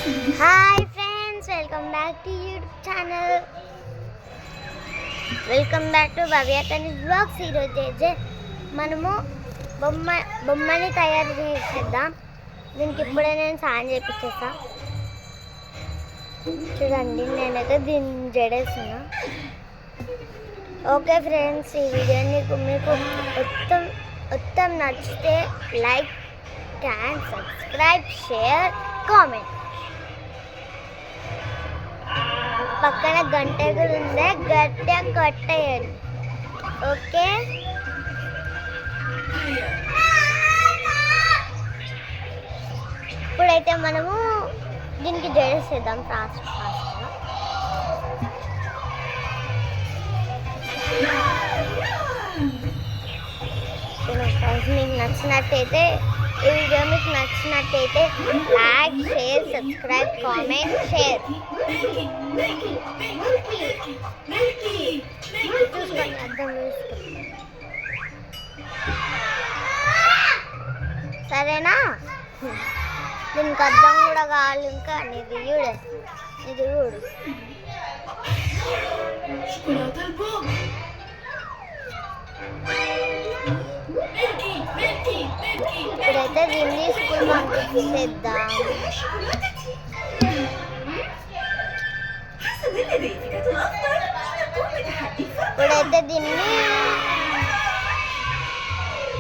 Hi friends, welcome back to YouTube channel. Welcome back to Bhavya Tanish vlogs. ఈరోజు అయితే మనము బొమ్మని తయారు చేసేద్దాం. దీనికి ఇప్పుడే నేను సాయం చేపించేస్తా. చూడండి, నేనైతే దీన్ని జడేస్తున్నా. ఓకే ఫ్రెండ్స్, ఈ వీడియోని మీకు మొత్తం నచ్చితే like and subscribe, share, comment. పక్కన గంట కూడా ఉందే, గట్టిగా కొట్టేయండి. ఓకే, ఇప్పుడైతే మనము దీనికి జడేసేద్దాం ఫాస్ట్గా. మీకు నచ్చినట్టయితే ఈ వీడియో మీకు నచ్చినట్టయితే like, share, subscribe, comment, share చూసుకోండి. అర్థం చూసుకోండి, సరేనా? దీనికి అర్థం కూడా కావాలి. ఇంకా ఇది చూడు, ఇప్పుడైతే దీన్ని స్కూల్ పంపించేద్దాం. ఇప్పుడైతే దీన్ని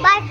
బాయ్.